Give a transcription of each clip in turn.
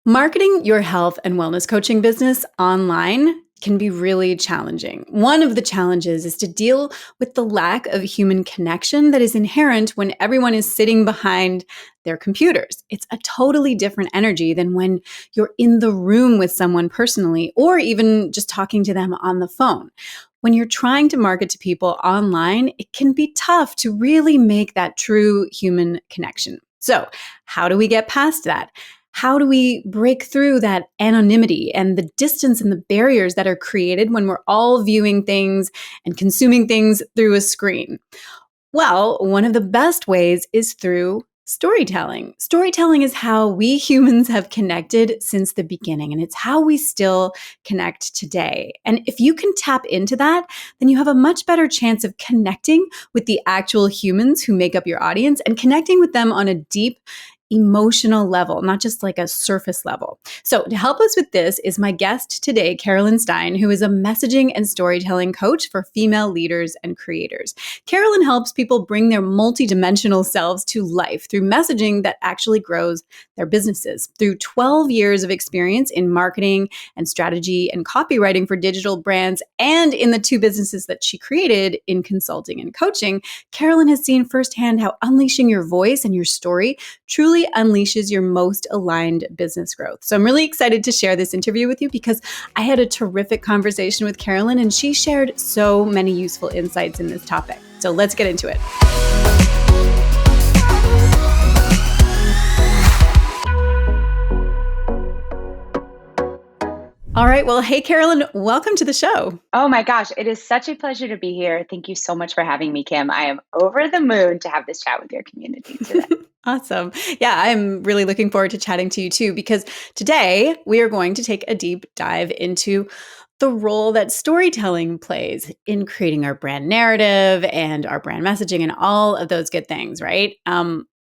Marketing your health and wellness coaching business online can be really challenging. One of the challenges is to deal with the lack of human connection that is inherent when everyone is sitting behind their computers. It's a totally different energy than when you're in the room with someone personally or even just talking to them on the phone. When you're trying to market to people online, it can be tough to really make that true human connection. So, how do we get past that? How do we break through that anonymity and the distance and the barriers that are created when we're all viewing things and consuming things through a screen? Well, one of the best ways is through storytelling. Storytelling is how we humans have connected since the beginning, and it's how we still connect today. And if you can tap into that, then you have a much better chance of connecting with the actual humans who make up your audience and connecting with them on a deep, emotional level, not just like a surface level. So, to help us with this is my guest today, Carolyn Stine, who is a messaging and storytelling coach for female leaders and creators. Carolyn helps people bring their multidimensional selves to life through messaging that actually grows their businesses. Through 12 years of experience in marketing and strategy and copywriting for digital brands, and in the two businesses that she created in consulting and coaching, Carolyn has seen firsthand how unleashing your voice and your story truly unleashes your most aligned business growth. So I'm really excited to share this interview with you because I had a terrific conversation with Carolyn and she shared so many useful insights in this topic. So let's get into it. All right. Well, hey, Carolyn, welcome to the show. Oh my gosh, it is such a pleasure to be here. Thank you so much for having me, Kim. I am over the moon to have this chat with your community today. Awesome. Yeah, I'm really looking forward to chatting to you too, because today we are going to take a deep dive into the role that storytelling plays in creating our brand narrative and our brand messaging and all of those good things, right?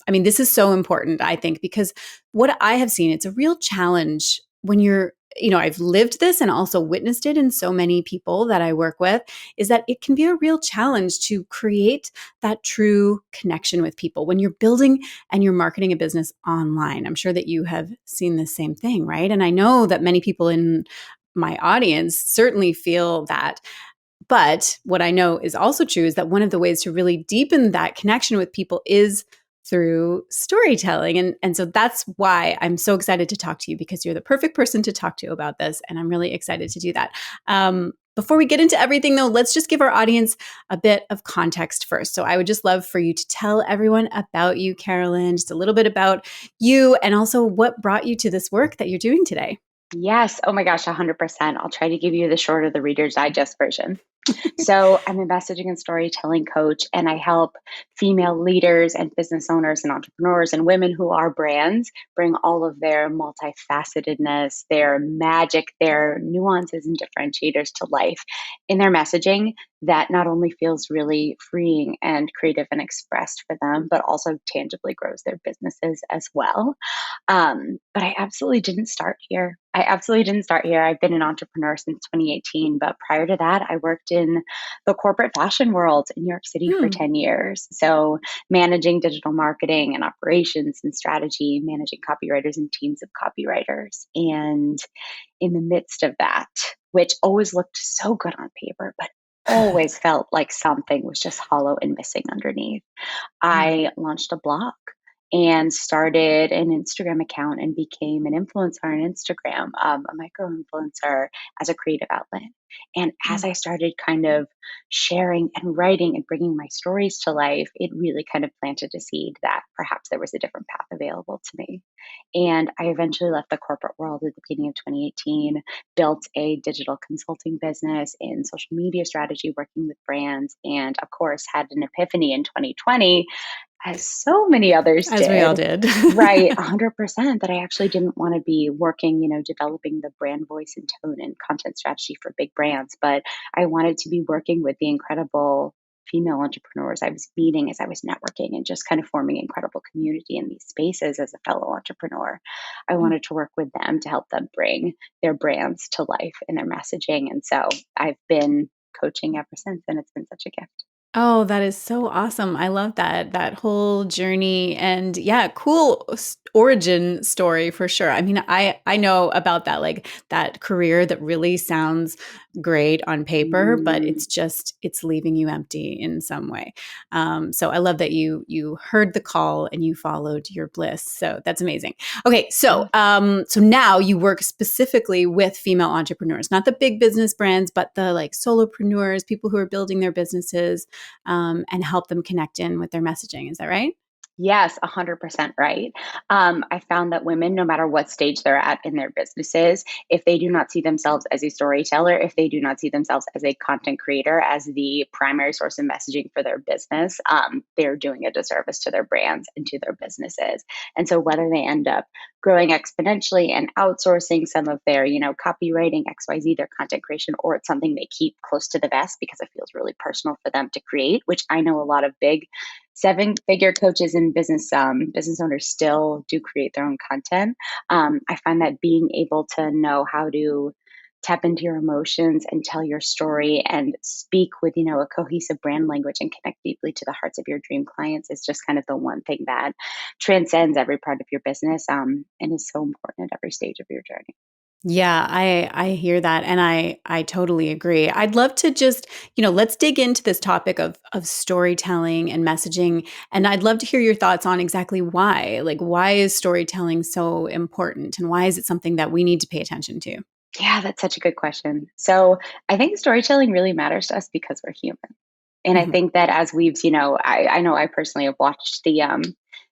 This is so important, I think, because what I have seen, it's a real challenge when I've lived this and also witnessed it in so many people that I work with, is that it can be a real challenge to create that true connection with people when you're building and you're marketing a business online. I'm sure that you have seen the same thing, right? And I know that many people in my audience certainly feel that. But what I know is also true is that one of the ways to really deepen that connection with people is through storytelling. And so that's why I'm so excited to talk to you, because you're the perfect person to talk to about this. And I'm really excited to do that. Before we get into everything, though, let's just give our audience a bit of context first. So I would just love for you to tell everyone about you, Carolyn, just a little bit about you and also what brought you to this work that you're doing today. Yes. Oh my gosh, 100%. I'll try to give you the short of the Reader's Digest version. So, I'm a messaging and storytelling coach, and I help female leaders and business owners and entrepreneurs and women who are brands bring all of their multifacetedness, their magic, their nuances and differentiators to life in their messaging that not only feels really freeing and creative and expressed for them, but also tangibly grows their businesses as well. But I absolutely didn't start here. I've been an entrepreneur since 2018, but prior to that, I worked in the corporate fashion world in New York City for Hmm. 10 years. So, managing digital marketing and operations and strategy, managing copywriters and teams of copywriters. And in the midst of that, which always looked so good on paper, but always felt like something was just hollow and missing underneath, Yeah. I launched a blog and started an Instagram account and became an influencer on Instagram, a micro influencer as a creative outlet. And as Mm. I started kind of sharing and writing and bringing my stories to life, it really kind of planted a seed that perhaps there was a different path available to me. And I eventually left the corporate world at the beginning of 2018, built a digital consulting business in social media strategy, working with brands, and of course, had an epiphany in 2020 as so many others As we all did. did. Right, 100% that I actually didn't want to be working, developing the brand voice and tone and content strategy for big brands, but I wanted to be working with the incredible female entrepreneurs I was meeting as I was networking and just kind of forming incredible community in these spaces as a fellow entrepreneur. I Mm. wanted to work with them to help them bring their brands to life in their messaging. And so I've been coaching ever since, and it's been such a gift. Oh, that is so awesome. I love that whole journey and yeah, cool origin story for sure. I mean, I know about that like that career that really sounds great on paper, but Mm, it's leaving you empty in some way. So I love that you heard the call and you followed your bliss. So that's amazing. Okay, yeah. so now you work specifically with female entrepreneurs, not the big business brands, but the like solopreneurs, people who are building their businesses and help them connect in with their messaging. Is that right? Yes, 100% right. I found that women, no matter what stage they're at in their businesses, if they do not see themselves as a storyteller, if they do not see themselves as a content creator, as the primary source of messaging for their business, they're doing a disservice to their brands and to their businesses. And so, whether they end up growing exponentially and outsourcing some of their, copywriting, XYZ, their content creation, or it's something they keep close to the vest because it feels really personal for them to create, which I know a lot of big seven-figure coaches and business owners still do create their own content. I find that being able to know how to tap into your emotions and tell your story and speak with a cohesive brand language and connect deeply to the hearts of your dream clients is just kind of the one thing that transcends every part of your business, and is so important at every stage of your journey. Yeah, I hear that and I totally agree. I'd love to just, let's dig into this topic of storytelling and messaging and I'd love to hear your thoughts on exactly why. Like why is storytelling so important and why is it something that we need to pay attention to? Yeah, that's such a good question. So I think storytelling really matters to us because we're human. And I Mhm. think that as I know I personally have watched the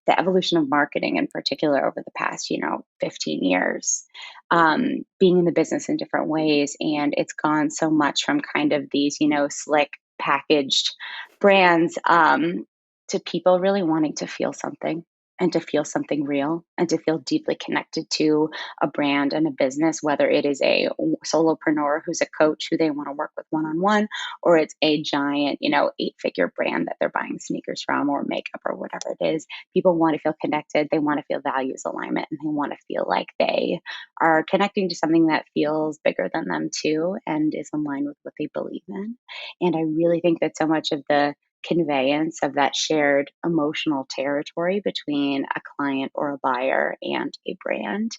evolution of marketing in particular over the past, 15 years, being in the business in different ways. And it's gone so much from kind of these, slick packaged brands, to people really wanting to feel something and to feel something real and to feel deeply connected to a brand and a business, whether it is a solopreneur who's a coach who they want to work with one on one, or it's a giant, 8-figure brand that they're buying sneakers from or makeup or whatever it is. People want to feel connected. They want to feel values alignment and they want to feel like they are connecting to something that feels bigger than them too and is in line with what they believe in. And I really think that so much of the conveyance of that shared emotional territory between a client or a buyer and a brand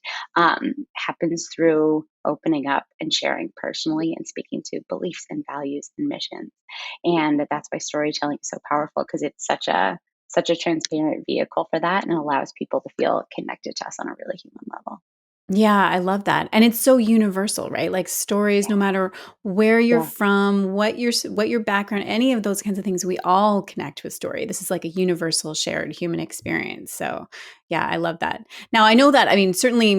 happens through opening up and sharing personally and speaking to beliefs and values and missions. And that's why storytelling is so powerful because it's such a transparent vehicle for that and allows people to feel connected to us on a really human level. Yeah, I love that. And it's so universal, right? Like stories, no Yeah. matter where you're Yeah. from, what your background, any of those kinds of things, we all connect with story. This is like a universal shared human experience. So, yeah, I love that. Now, I know that, I mean, certainly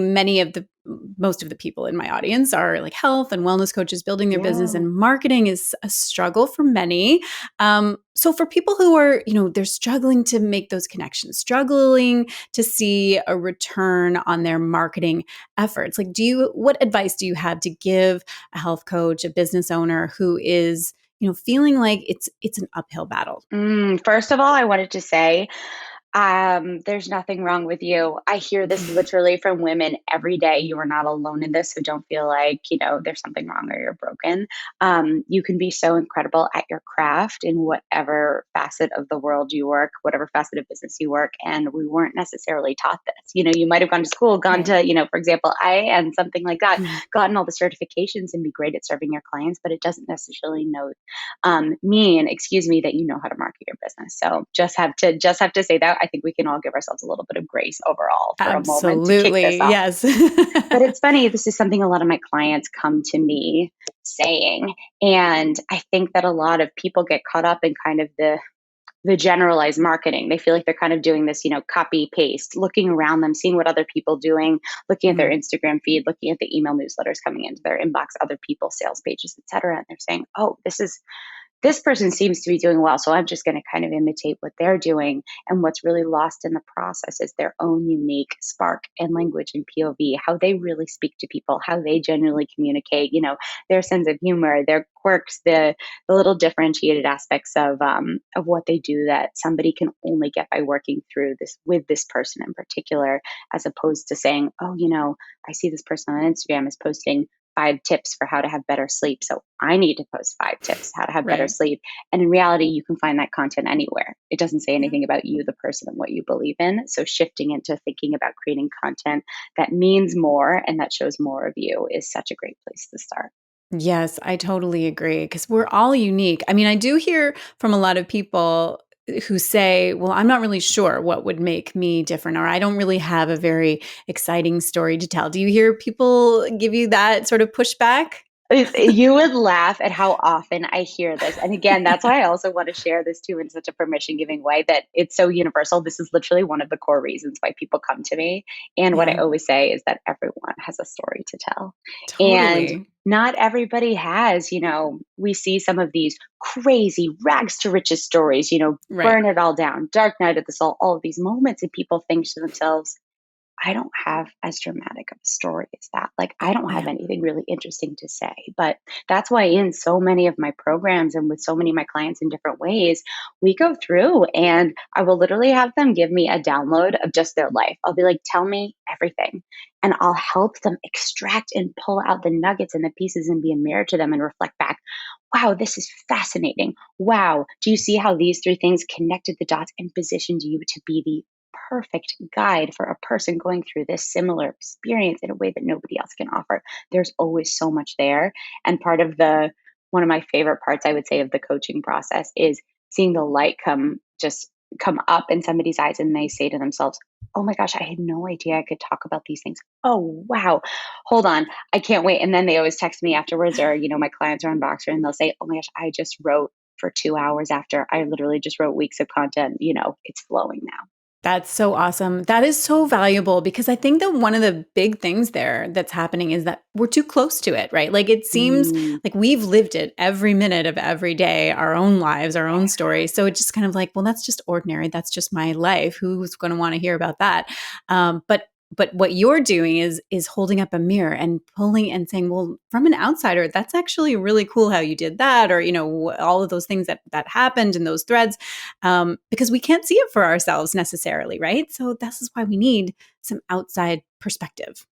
most of the people in my audience are like health and wellness coaches building their business Yeah. and marketing is a struggle for many. So for people who are, they're struggling to make those connections, struggling to see a return on their marketing efforts, like what advice do you have to give a health coach, a business owner who is, feeling like it's an uphill battle? First of all, I wanted to say, there's nothing wrong with you. I hear this literally from women every day. You are not alone in this. So don't feel like, there's something wrong or you're broken. You can be so incredible at your craft in whatever facet of the world you work, whatever facet of business you work. And we weren't necessarily taught this. You might have gone to school, gone Right. to, for example, and something like that, gotten all the certifications and be great at serving your clients, but it doesn't necessarily mean, excuse me, that you know how to market your business. So just have to say that. I think we can all give ourselves a little bit of grace overall for a moment to kick this Absolutely. off. Yes. But it's funny, this is something a lot of my clients come to me saying. And I think that a lot of people get caught up in kind of the generalized marketing. They feel like they're kind of doing this, copy paste, looking around them, seeing what other people doing, looking at their Mhm. Instagram feed, looking at the email newsletters coming into their inbox, other people's sales pages, etc. And they're saying, "Oh, this person seems to be doing well, so I'm just going to kind of imitate what they're doing." And what's really lost in the process is their own unique spark and language and POV, how they really speak to people, how they genuinely communicate, their sense of humor, their quirks, the little differentiated aspects of what they do that somebody can only get by working through this with this person in particular, as opposed to saying, "Oh, I see this person on Instagram is posting 5 tips for how to have better sleep. So I need to post 5 tips how to have better Right. sleep. And in reality, you can find that content anywhere. It doesn't say Yeah. anything about you, the person, and what you believe in. So shifting into thinking about creating content that means more and that shows more of you is such a great place to start. Yes, I totally agree because we're all unique. I mean, I do hear from a lot of people who say, well, I'm not really sure what would make me different, or I don't really have a very exciting story to tell. Do you hear people give you that sort of pushback? You would laugh at how often I hear this. And again, that's why I also want to share this too in such a permission giving way that it's so universal. This is literally one of the core reasons why people come to me. And what I Yeah, always say is that everyone has a story to tell. And totally. not everybody has, we see some of these crazy rags to riches stories, Right. burn it all down, dark night of the soul, all of these moments. And people think to themselves, I don't have as dramatic of a story as that. Like, I don't have Yeah. anything really interesting to say. But that's why, in so many of my programs and with so many of my clients in different ways, we go through and I will literally have them give me a download of just their life. I'll be like, tell me everything. And I'll help them extract and pull out the nuggets and the pieces and be a mirror to them and reflect back. Wow, this is fascinating. Wow, do you see how these 3 things connected the dots and positioned you to be the perfect guide for a person going through this similar experience in a way that nobody else can offer? There's always so much there. And one of my favorite parts, I would say, of the coaching process is seeing the light come up in somebody's eyes and they say to themselves, oh my gosh, I had no idea I could talk about these things. Oh, wow. Hold on. I can't wait. And then they always text me afterwards, or, my clients are on Boxer and they'll say, oh my gosh, I just wrote for 2 hours after I literally just wrote weeks of content. It's flowing now. That's so awesome. That is so valuable because I think that one of the big things there that's happening is that we're too close to it, right? Like it seems Mm, like we've lived it every minute of every day, our own lives, our own stories. So it's just kind of like, well, that's just ordinary. That's just my life. Who's going to want to hear about that? But what you're doing is holding up a mirror and pulling and saying, well, from an outsider, that's actually really cool how you did that, or all of those things that happened in those threads, because we can't see it for ourselves necessarily, right? So this is why we need some outside perspective.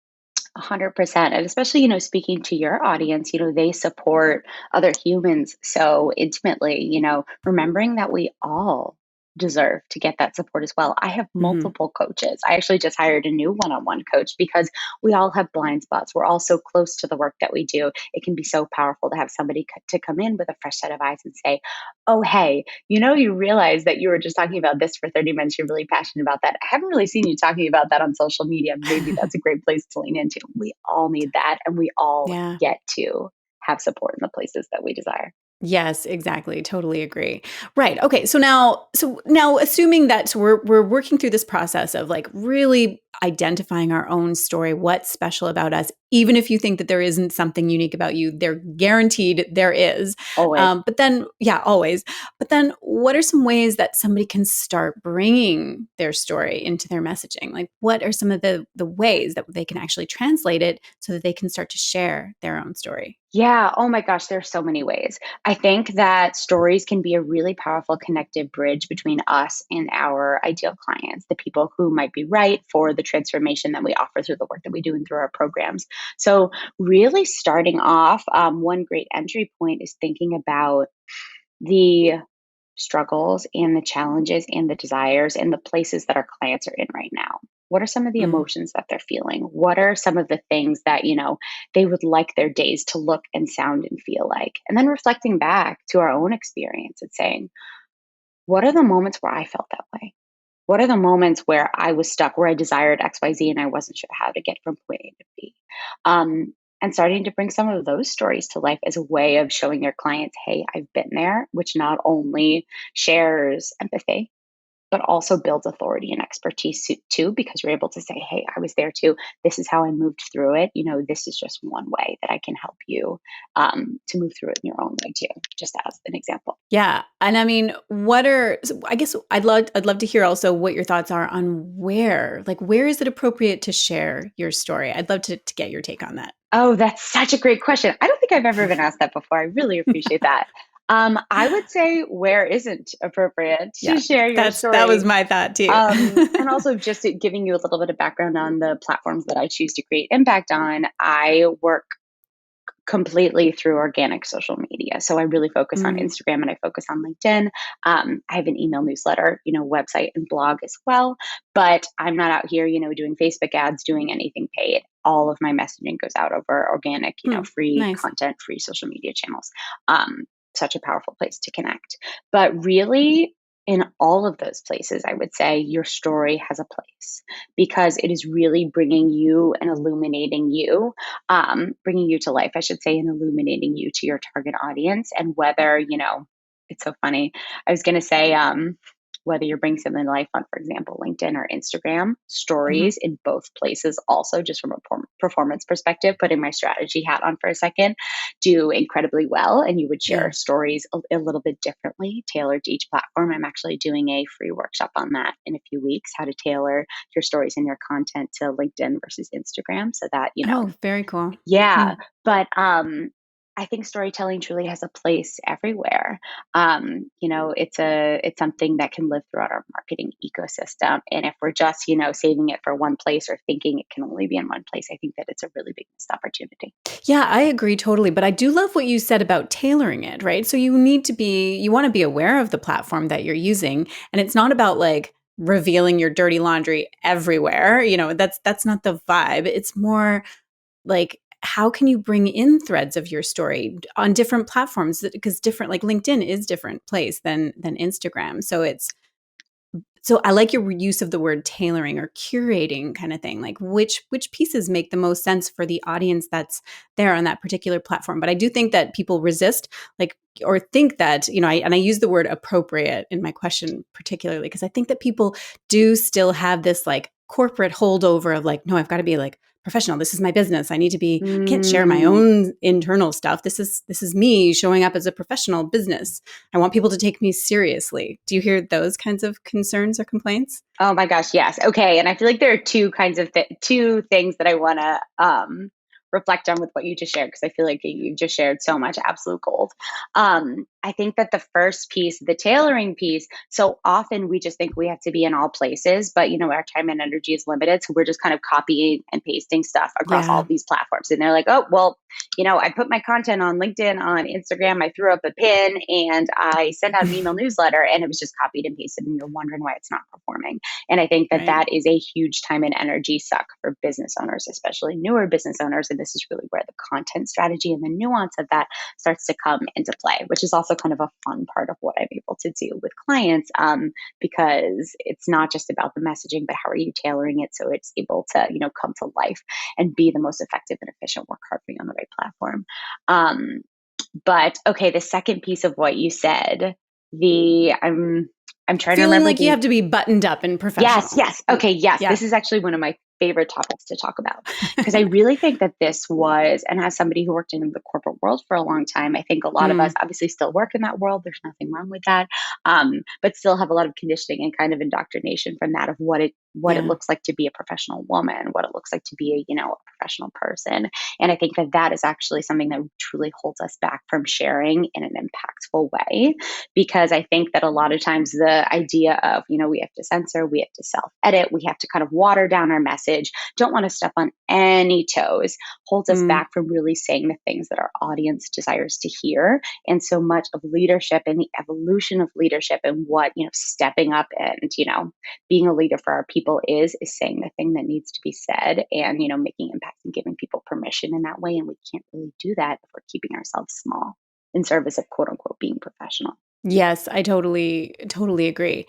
100%. And especially, speaking to your audience, they support other humans so intimately, remembering that we all deserve to get that support as well. I have Hmm. multiple coaches. I actually just hired a new one on one coach because we all have blind spots. We're all so close to the work that we do. It can be so powerful to have somebody to come in with a fresh set of eyes and say, oh, hey, you realize that you were just talking about this for 30 minutes. You're really passionate about that. I haven't really seen you talking about that on social media. Maybe that's a great place to lean into. We all need that, and we all Yeah. get to have support in the places that we desire. Yes, exactly. Totally agree. Right. Okay. So now assuming that we're working through this process of like really identifying our own story, what's special about us, even if you think that there isn't something unique about you, they're guaranteed there is. Always. But then, yeah, always. But then what are some ways that somebody can start bringing their story into their messaging? Like what are some of the ways that they can actually translate it so that they can start to share their own story? Yeah. Oh my gosh, there's so many ways. I think that stories can be a really powerful connective bridge between us and our ideal clients, the people who might be right for the transformation that we offer through the work that we do and through our programs. So, really starting off, one great entry point is thinking about the struggles and the challenges and the desires and the places that our clients are in right now. What are some of the Mm, emotions that they're feeling? What are some of the things that, they would like their days to look and sound and feel like? And then reflecting back to our own experience and saying, what are the moments where I felt that way? What are the moments where I was stuck, where I desired XYZ and I wasn't sure how to get from point A to B? And starting to bring some of those stories to life as a way of showing your clients, hey, I've been there, which not only shares empathy, but also builds authority and expertise too, because you're able to say, hey, I was there too. This is how I moved through it. This is just one way that I can help you to move through it in your own way too, just as an example. yeah, and I mean, I guess I'd love to hear also what your thoughts are on where is it appropriate to share your story? I'd love to get your take on that. Oh, that's such a great question. I don't think I've ever been asked that before. I really appreciate that. I would say where isn't appropriate to Yeah, share your that was story. my thought too. And also just giving you a little bit of background on the platforms that I choose to create impact on. I work completely through organic social media. So I really focus on Mm. Instagram and I focus on LinkedIn. I have an email newsletter, website and blog as well. But I'm not out here, doing Facebook ads, doing anything paid. All of my messaging goes out over organic, Mm. free Nice. content, free social media channels. Um, Such a powerful place to connect. But really, in all of those places, I would say your story has a place because it is really bringing you and illuminating you, bringing you to life, I should say, and illuminating you to your target audience. And whether, it's so funny. I was going to say, whether you're bringing something to life on, for example, LinkedIn or Instagram, Hmm. stories in both places, also just from a performance perspective, putting my strategy hat on for a second, do incredibly well. And you would share Yeah. stories a little bit differently, tailored to each platform. I'm actually doing a free workshop on that in a few weeks, how to tailor your stories and your content to LinkedIn versus Instagram so that, Oh, very cool. yeah, Mm. but I think storytelling truly has a place everywhere. It's something that can live throughout our marketing ecosystem. And if we're just, saving it for one place or thinking it can only be in one place, I think that it's a really big missed opportunity. Yeah, I agree totally. But I do love what you said about tailoring it, right? So you want to be aware of the platform that you're using. And it's not about like revealing your dirty laundry everywhere. That's not the vibe. It's more like, how can you bring in threads of your story on different platforms? Because different, like LinkedIn is different place than Instagram. So I like your use of the word tailoring or curating kind of thing. Like which pieces make the most sense for the audience that's there on that particular platform. But I do think that people resist, like, or think that, I use the word appropriate in my question particularly because I think that people do still have this like corporate holdover of like, no, I've got to be like professional. This is my business. I can't share my Mm. own internal stuff. This is me showing up as a professional business. I want people to take me seriously. Do you hear those kinds of concerns or complaints? Oh my gosh, yes. Okay, and I feel like there are two kinds of two things that I want to reflect on with what you just shared because I feel like you just shared so much absolute gold. I think that the first piece, the tailoring piece, so often we just think we have to be in all places, but our time and energy is limited, so we're just kind of copying and pasting stuff across all Yeah. of these platforms, and they're like, oh well, I put my content on LinkedIn, on Instagram, I threw up a pin, and I sent out an email newsletter, and it was just copied and pasted, and you're wondering why it's not performing. And I think that Right. that is a huge time and energy suck for business owners, especially newer business owners. And this is really where the content strategy and the nuance of that starts to come into play, which is also kind of a fun part of what I'm able to do with clients, because it's not just about the messaging, but how are you tailoring it so it's able to, come to life and be the most effective and efficient, work hard for you on the right platform. But okay, the second piece of what you said, the I'm trying to Feeling remember like you the have to be buttoned up and Yes, professional. yes. Okay, yes. Yeah. This is actually one of my favorite topics to talk about because I really think that this was, and as somebody who worked in the corporate world for a long time, I think a lot of us Mm, obviously still work in that world. There's nothing wrong with that, but still have a lot of conditioning and kind of indoctrination from that of what it yeah. looks like to be a professional woman, what it looks like to be a professional person. And I think that that is actually something that truly holds us back from sharing in an impactful way because I think that a lot of times the idea of, we have to censor, we have to self edit, we have to kind of water down our message, don't want to step on any toes, holds us Mm. back from really saying the things that our audience desires to hear. And so much of leadership and the evolution of leadership and what, stepping up and, being a leader for our people is saying the thing that needs to be said and, making impact and giving people permission in that way. And we can't really do that if we're keeping ourselves small in service of quote unquote being professional. Yes, I totally agree.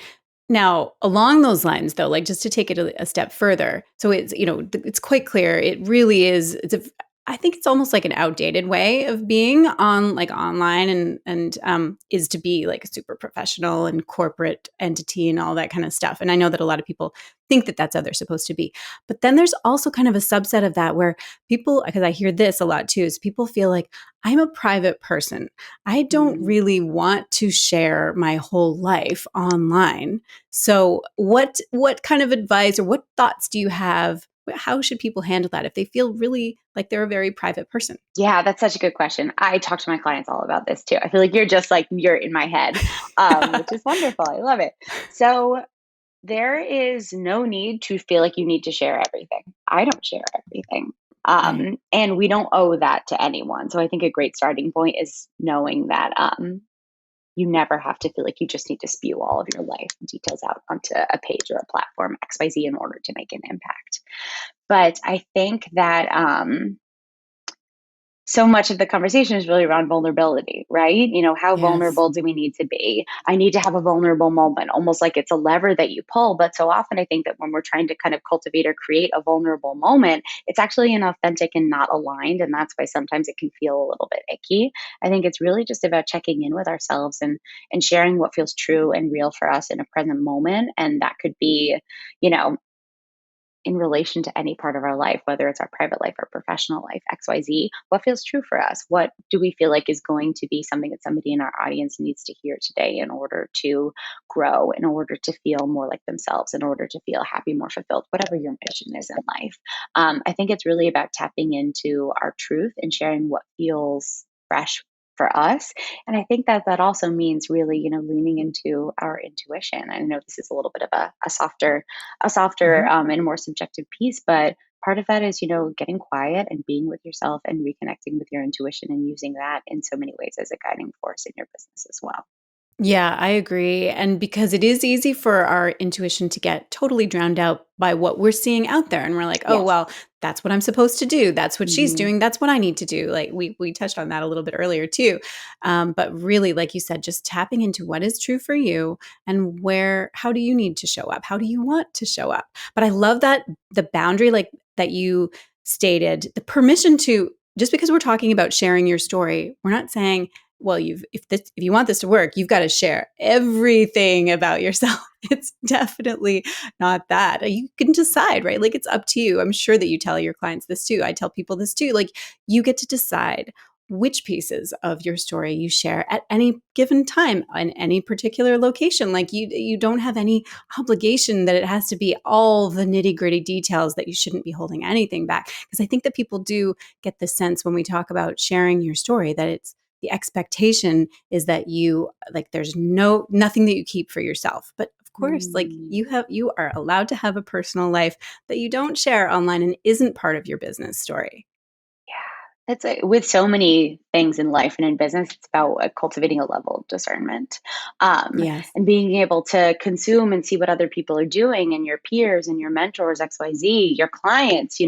Now, along those lines, though, like just to take it a step further, so it's quite clear. It really is. I think it's almost like an outdated way of being on like online and is to be like a super professional and corporate entity and all that kind of stuff. And I know that a lot of people think that that's how they're supposed to be. But then there's also kind of a subset of that where people, because I hear this a lot too, is people feel like I'm a private person. I don't Mm. really want to share my whole life online. So what kind of advice or what thoughts do you have? How should people handle that if they feel really like they're a very private person? Yeah, that's such a good question. I talk to my clients all about this too. I feel like you're just like you're in my head, which is wonderful. I love it. So there is no need to feel like you need to share everything. I don't share everything. Right. And we don't owe that to anyone. So I think a great starting point is knowing that you never have to feel like you just need to spew all of your life details out onto a page or a platform XYZ in order to make an impact. But I think that so much of the conversation is really around vulnerability, right? How Yes. vulnerable do we need to be? I need to have a vulnerable moment, almost like it's a lever that you pull. But so often, I think that when we're trying to kind of cultivate or create a vulnerable moment, it's actually inauthentic and not aligned. And that's why sometimes it can feel a little bit icky. I think it's really just about checking in with ourselves and sharing what feels true and real for us in a present moment. And that could be, you know, in relation to any part of our life, whether it's our private life or professional life, XYZ, what feels true for us? What do we feel like is going to be something that somebody in our audience needs to hear today in order to grow, in order to feel more like themselves, in order to feel happy, more fulfilled, whatever your mission is in life? I think it's really about tapping into our truth and sharing what feels fresh for us. And I think that that also means really, leaning into our intuition. I know this is a little bit of a softer and more subjective piece, but part of that is, getting quiet and being with yourself and reconnecting with your intuition and using that in so many ways as a guiding force in your business as well. Yeah, I agree. And because it is easy for our intuition to get totally drowned out by what we're seeing out there. And we're like, oh, Yes. well, that's what I'm supposed to do. That's what she's Hmm. doing. That's what I need to do. Like we touched on that a little bit earlier too. But really, like you said, just tapping into what is true for you and how do you need to show up? How do you want to show up? But I love that the boundary, like that you stated, the permission to, just because we're talking about sharing your story, we're not saying, well, if you want this to work, you've got to share everything about yourself. It's definitely not that. You can decide, right? Like it's up to you. I'm sure that you tell your clients this too. I tell people this too. Like you get to decide which pieces of your story you share at any given time in any particular location. Like you don't have any obligation that it has to be all the nitty-gritty details, that you shouldn't be holding anything back. Because I think that people do get the sense when we talk about sharing your story that it's the expectation is that there's nothing that you keep for yourself. But of course, like Mm. you are allowed to have a personal life that you don't share online and isn't part of your business story. Yeah, with so many things in life and in business, it's about cultivating a level of discernment, Yes. and being able to consume and see what other people are doing, and your peers and your mentors, XYZ, your clients.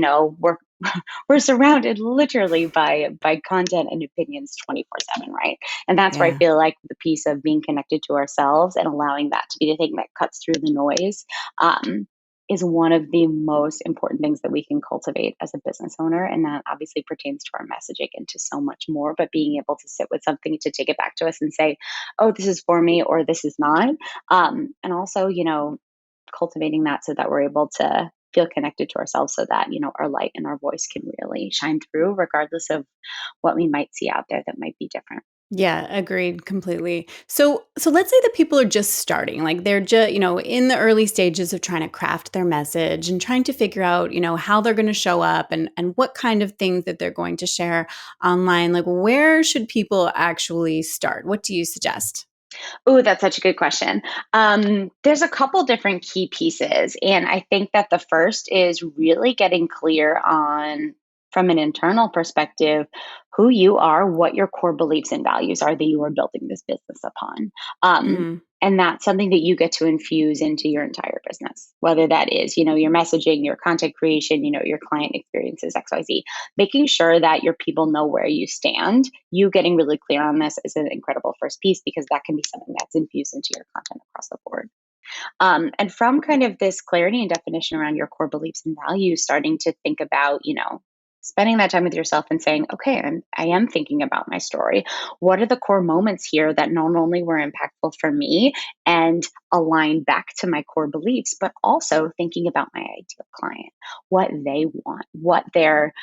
We're surrounded literally by content and opinions 24/7, right? And that's where I Yeah. feel like the piece of being connected to ourselves and allowing that to be the thing that cuts through the noise. Um, is one of the most important things that we can cultivate as a business owner. And that obviously pertains to our messaging and to so much more. But being able to sit with something to take it back to us and say, oh, this is for me or this is not. And also, cultivating that so that we're able to feel connected to ourselves so that, our light and our voice can really shine through, regardless of what we might see out there that might be different. Yeah, agreed completely. So let's say that people are just starting, like they're just, in the early stages of trying to craft their message and trying to figure out, how they're going to show up and what kind of things that they're going to share online. Like where should people actually start? What do you suggest? Oh, that's such a good question. There's a couple different key pieces. And I think that the first is really getting clear on, from an internal perspective, who you are, what your core beliefs and values are that you are building this business upon. Mm, And that's something that you get to infuse into your entire business, whether that is, your messaging, your content creation, your client experiences, XYZ. Making sure that your people know where you stand, you getting really clear on this is an incredible first piece because that can be something that's infused into your content across the board. And from kind of this clarity and definition around your core beliefs and values, starting to think about, spending that time with yourself and saying, okay, I am thinking about my story. What are the core moments here that not only were impactful for me and align back to my core beliefs, but also thinking about my ideal client, what they want, what they're,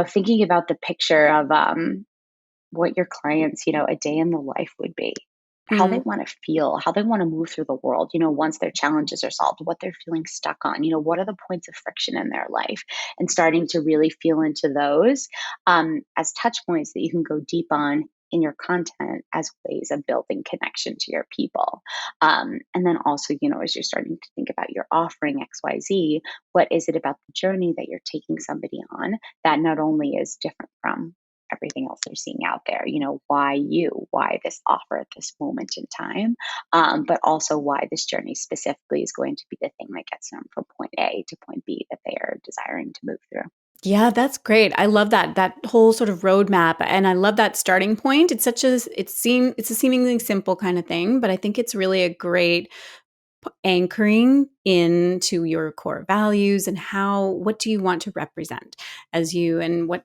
thinking about the picture of what your clients, a day in the life would be, how they mm. want to feel, how they want to move through the world, once their challenges are solved, what they're feeling stuck on, what are the points of friction in their life, and starting to really feel into those as touch points that you can go deep on in your content as ways of building connection to your people. And then also, as you're starting to think about your offering XYZ, what is it about the journey that you're taking somebody on that not only is different from everything else they're seeing out there? Why this offer at this moment in time, but also why this journey specifically is going to be the thing that gets them from point A to point B that they are desiring to move through. Yeah, that's great. I love that whole sort of roadmap, and I love that starting point. It's a seemingly simple kind of thing, but I think it's really a great anchoring into your core values and what do you want to represent as you, and what,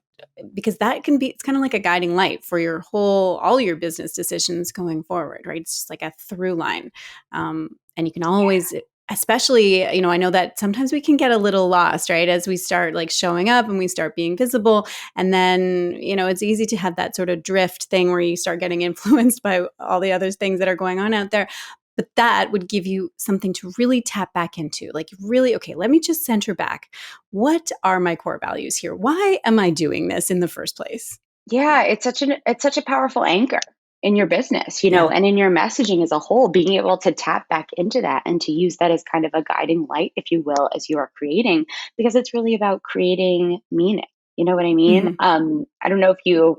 because it's kind of like a guiding light for all your business decisions going forward, right? It's just like a through line. And you can always, especially, I know that sometimes we can get a little lost, right? As we start like showing up and we start being visible, and then, it's easy to have that sort of drift thing where you start getting influenced by all the other things that are going on out there. But that would give you something to really tap back into. Like, really, okay, let me just center back. What are my core values here? Why am I doing this in the first place? Yeah, it's such a powerful anchor in your business, Yeah. and in your messaging as a whole, being able to tap back into that and to use that as kind of a guiding light, if you will, as you are creating, because it's really about creating meaning. You know what I mean? Mhm. I don't know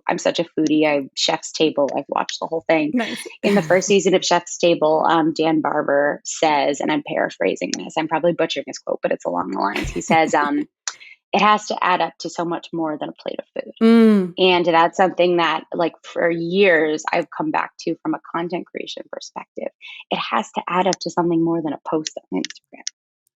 I'm such a foodie. Chef's Table. I've watched the whole thing. Nice. In the first season of Chef's Table, Dan Barber says, and I'm paraphrasing this, I'm probably butchering his quote, but it's along the lines. He says, it has to add up to so much more than a plate of food. Mm, And that's something that, like, for years, I've come back to from a content creation perspective. It has to add up to something more than a post on Instagram.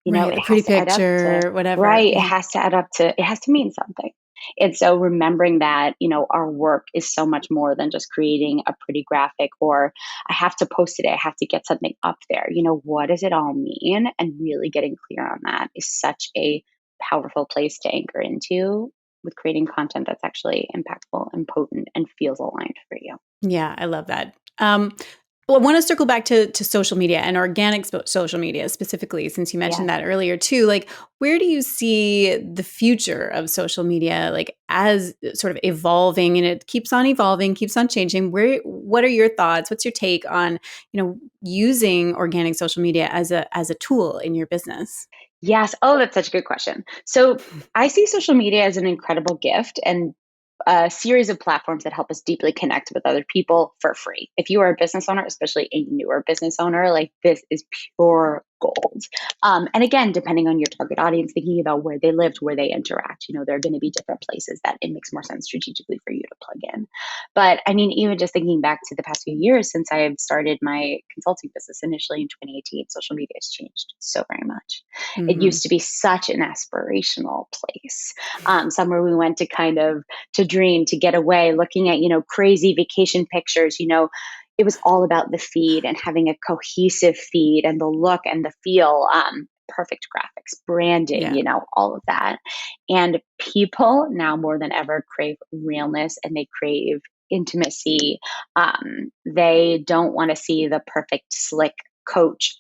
right. It The pretty has to add up to, picture, whatever. right? It Yeah. has to add up to, it has to mean something. And so remembering that, our work is so much more than just creating a pretty graphic, or I have to post today, I have to get something up there. What does it all mean? And really getting clear on that is such a powerful place to anchor into with creating content that's actually impactful and potent and feels aligned for you. Yeah, I love that. Well, I want to circle back to social media and organic social media specifically, since you mentioned Yes. that earlier too. Like, where do you see the future of social media, like, as sort of evolving, and it keeps on evolving, keeps on changing? What are your thoughts? What's your take on, using organic social media as a tool in your business? Yes. Oh, that's such a good question. So I see social media as an incredible gift and a series of platforms that help us deeply connect with other people for free. If you are a business owner, especially a newer business owner, like, this is pure gold. And again, depending on your target audience, thinking about where they lived, where they interact, there are going to be different places that it makes more sense strategically for you to plug in. But I mean, even just thinking back to the past few years since I have started my consulting business initially in 2018, social media has changed so very much. It Hmm. used to be such an aspirational place, somewhere we went to kind of to dream, to get away, looking at, crazy vacation pictures. It was all about the feed and having a cohesive feed and the look and the feel, perfect graphics, branding, Yeah. all of that. And people now more than ever crave realness and they crave intimacy. They don't want to see the perfect, slick coach,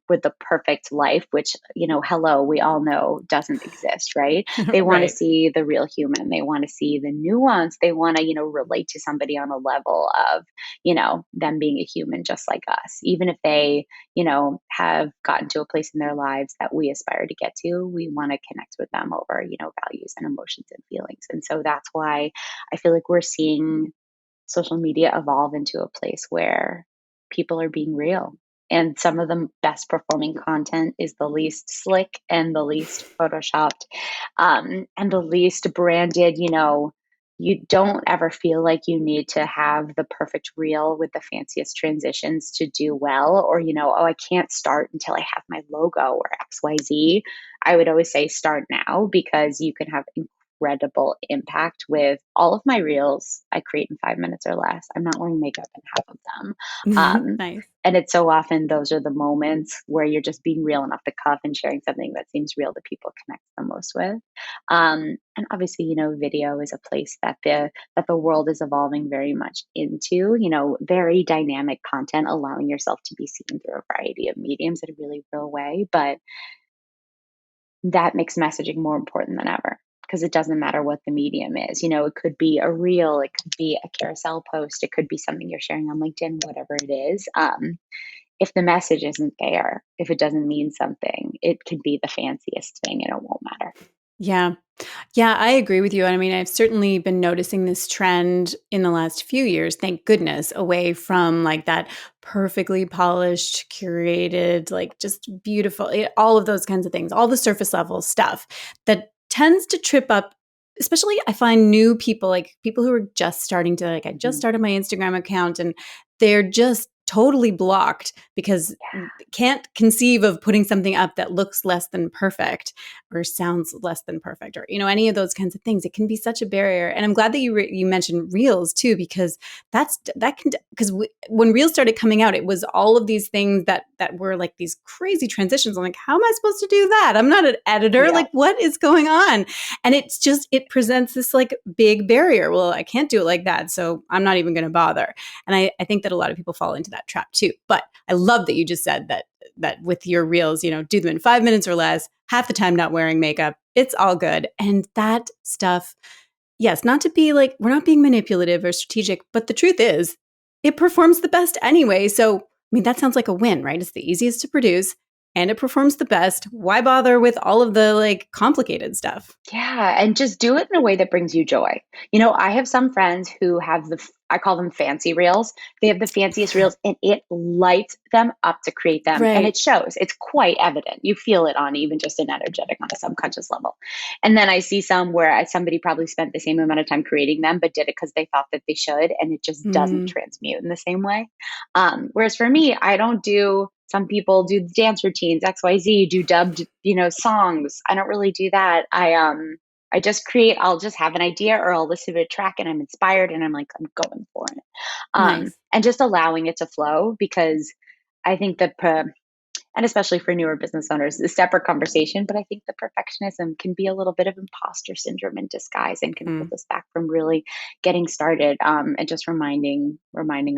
with the perfect life, which, hello, we all know doesn't exist, right? They want to Right. see the real human. They want to see the nuance. They want to, relate to somebody on a level of, them being a human just like us. Even if they, have gotten to a place in their lives that we aspire to get to, we want to connect with them over, values and emotions and feelings. And so that's why I feel like we're seeing social media evolve into a place where people are being real. And some of the best performing content is the least slick and the least photoshopped, and the least branded. You don't ever feel like you need to have the perfect reel with the fanciest transitions to do well, or, oh, I can't start until I have my logo or XYZ. I would always say start now, because you can have incredible impact with all of my reels. I create in 5 minutes or less. I'm not wearing makeup in half of them. Um, Nice. and it's so often those are the moments where you're just being real and off the cuff and sharing something that seems real that people connect the most with. And obviously, video is a place that the world is evolving very much into. Very dynamic content, allowing yourself to be seen through a variety of mediums in a really real way. But that makes messaging more important than ever, because it doesn't matter what the medium is. It could be a reel, it could be a carousel post, it could be something you're sharing on LinkedIn, whatever it is. If the message isn't there, if it doesn't mean something, it could be the fanciest thing and it won't matter. Yeah. Yeah, I agree with you. I mean, I've certainly been noticing this trend in the last few years, thank goodness, away from like that perfectly polished, curated, like just beautiful, all of those kinds of things, all the surface level stuff that tends to trip up. Especially, I find new people, like people who are just starting to, like, I just Mhm. started my Instagram account and they're just totally blocked because can't conceive of putting something up that looks less than perfect or sounds less than perfect, or any of those kinds of things. It can be such a barrier. And I'm glad that you mentioned reels too, because when reels started coming out, it was all of these things that were like these crazy transitions. I'm like, how am I supposed to do that? I'm not an editor. Yeah. Like, what is going on? And it presents this like big barrier. Well, I can't do it like that, so I'm not even going to bother. And I think that a lot of people fall into that trap too. But I love that you just said that with your reels, do them in 5 minutes or less, half the time not wearing makeup. It's all good. And that stuff, yes, not to be like, we're not being manipulative or strategic, but the truth is, it performs the best anyway. So, I mean, that sounds like a win, right? It's the easiest to produce and it performs the best. Why bother with all of the like complicated stuff? Yeah, and just do it in a way that brings you joy. I have some friends who have I call them fancy reels. They have the fanciest reels and it lights them up to create them. And Right. it shows. It's quite evident. You feel it on even just an energetic, on a subconscious level. And then I see some where somebody probably spent the same amount of time creating them, but did it because they thought that they should. And it just doesn't Mm, transmute in the same way. Whereas for me, I don't do, some people do dance routines, XYZ, do dubbed, songs. I don't really do that. I just create, I'll just have an idea or I'll listen to a track and I'm inspired and I'm like, I'm going for it. nice. And just allowing it to flow, because I think that and especially for newer business owners, a separate conversation. But I think the perfectionism can be a little bit of imposter syndrome in disguise and can hold Mm. us back from really getting started, and just reminding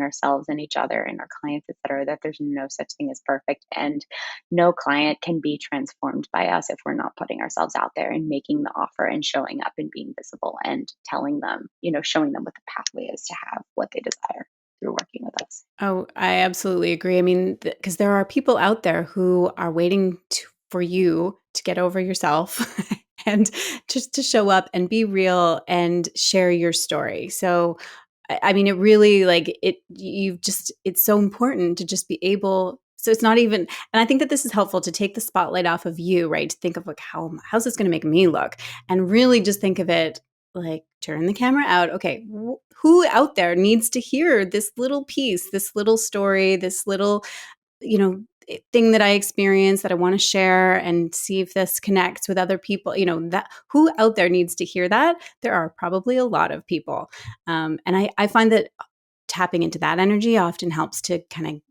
ourselves and each other and our clients, et cetera, that there's no such thing as perfect, and no client can be transformed by us if we're not putting ourselves out there and making the offer and showing up and being visible and telling them, showing them what the pathway is to have what they desire through working with us. Oh, I absolutely agree. I mean, because there are people out there who are waiting for you to get over yourself and just to show up and be real and share your story. So, I mean, it really like it, it's so important to just be able. So it's not even, and I think that this is helpful to take the spotlight off of you, right? To think of like, how's this going to make me look? And really just think of it like, turn the camera out. Okay, who out there needs to hear this little piece, this little story, this little, thing that I experienced that I want to share and see if this connects with other people. That who out there needs to hear that? There are probably a lot of people. And I find that tapping into that energy often helps to kind of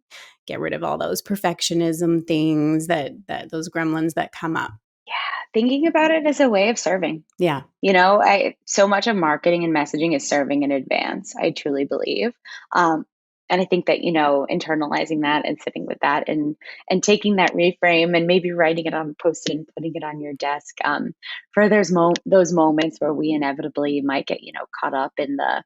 get rid of all those perfectionism things that those gremlins that come up. Yeah, thinking about it as a way of serving. Yeah. I so much of marketing and messaging is serving in advance. I truly believe, and I think that internalizing that and sitting with that and taking that reframe and maybe writing it on a post-it and putting it on your desk, for those moments where we inevitably might get caught up in the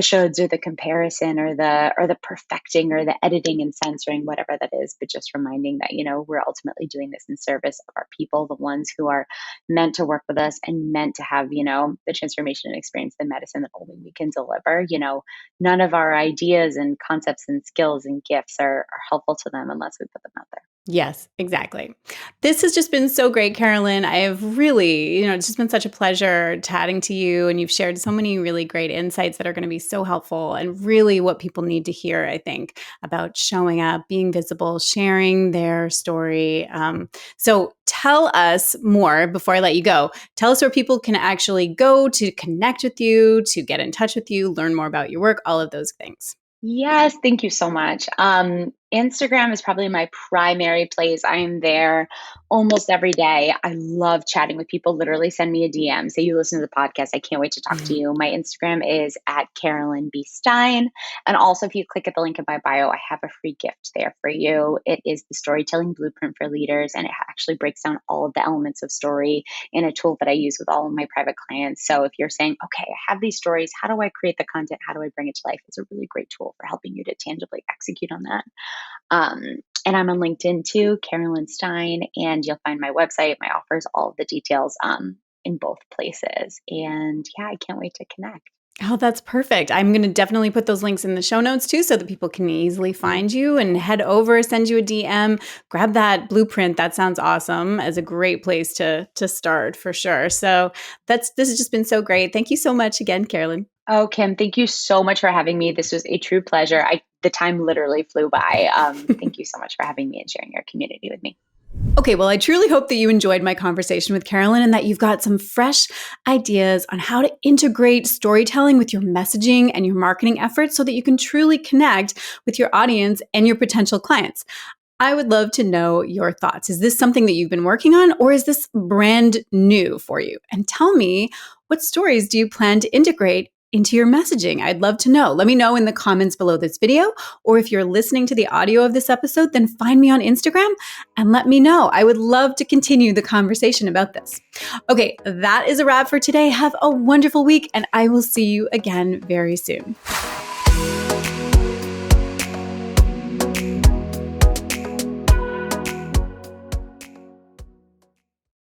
shoulds or the comparison or the perfecting or the editing and censoring, whatever that is, but just reminding that we're ultimately doing this in service of our people, the ones who are meant to work with us and meant to have, the transformation and experience, the medicine that only we can deliver. None of our ideas and concepts and skills and gifts are helpful to them unless we put them out there. Yes, exactly. This has just been so great, Carolyn. I have really, it's just been such a pleasure chatting to you. And you've shared so many really great insights that are going to be so helpful and really what people need to hear, I think, about showing up, being visible, sharing their story. So tell us more before I let you go. Tell us where people can actually go to connect with you, to get in touch with you, learn more about your work, all of those things. Yes, thank you so much. Instagram is probably my primary place. I am there almost every day. I love chatting with people. Literally send me a DM. Say you listen to the podcast. I can't wait to talk to Mhm. you. My Instagram is at Carolyn B. Stine. And also, if you click at the link in my bio, I have a free gift there for you. It is the Storytelling Blueprint for Leaders, and it actually breaks down all of the elements of story in a tool that I use with all of my private clients. So if you're saying, okay, I have these stories, how do I create the content? How do I bring it to life? It's a really great tool for helping you to tangibly execute on that. Um, and I'm on LinkedIn too, Carolyn Stine, and you'll find my website, my offers, all of the details in both places. And yeah, I can't wait to connect. Oh, that's perfect. I'm going to definitely put those links in the show notes too so that people can easily find you and head over, send you a DM, grab that blueprint. That sounds awesome as a great place to start for sure. So this has just been so great. Thank you so much again, Carolyn. Oh, Kim, thank you so much for having me. This was a true pleasure. The time literally flew by. Thank you so much for having me and sharing your community with me. Okay, well, I truly hope that you enjoyed my conversation with Carolyn and that you've got some fresh ideas on how to integrate storytelling with your messaging and your marketing efforts so that you can truly connect with your audience and your potential clients. I would love to know your thoughts. Is this something that you've been working on, or is this brand new for you? And tell me, what stories do you plan to integrate into your messaging? I'd love to know. Let me know in the comments below this video, or if you're listening to the audio of this episode, then find me on Instagram and let me know. I would love to continue the conversation about this. Okay, that is a wrap for today. Have a wonderful week, and I will see you again very soon.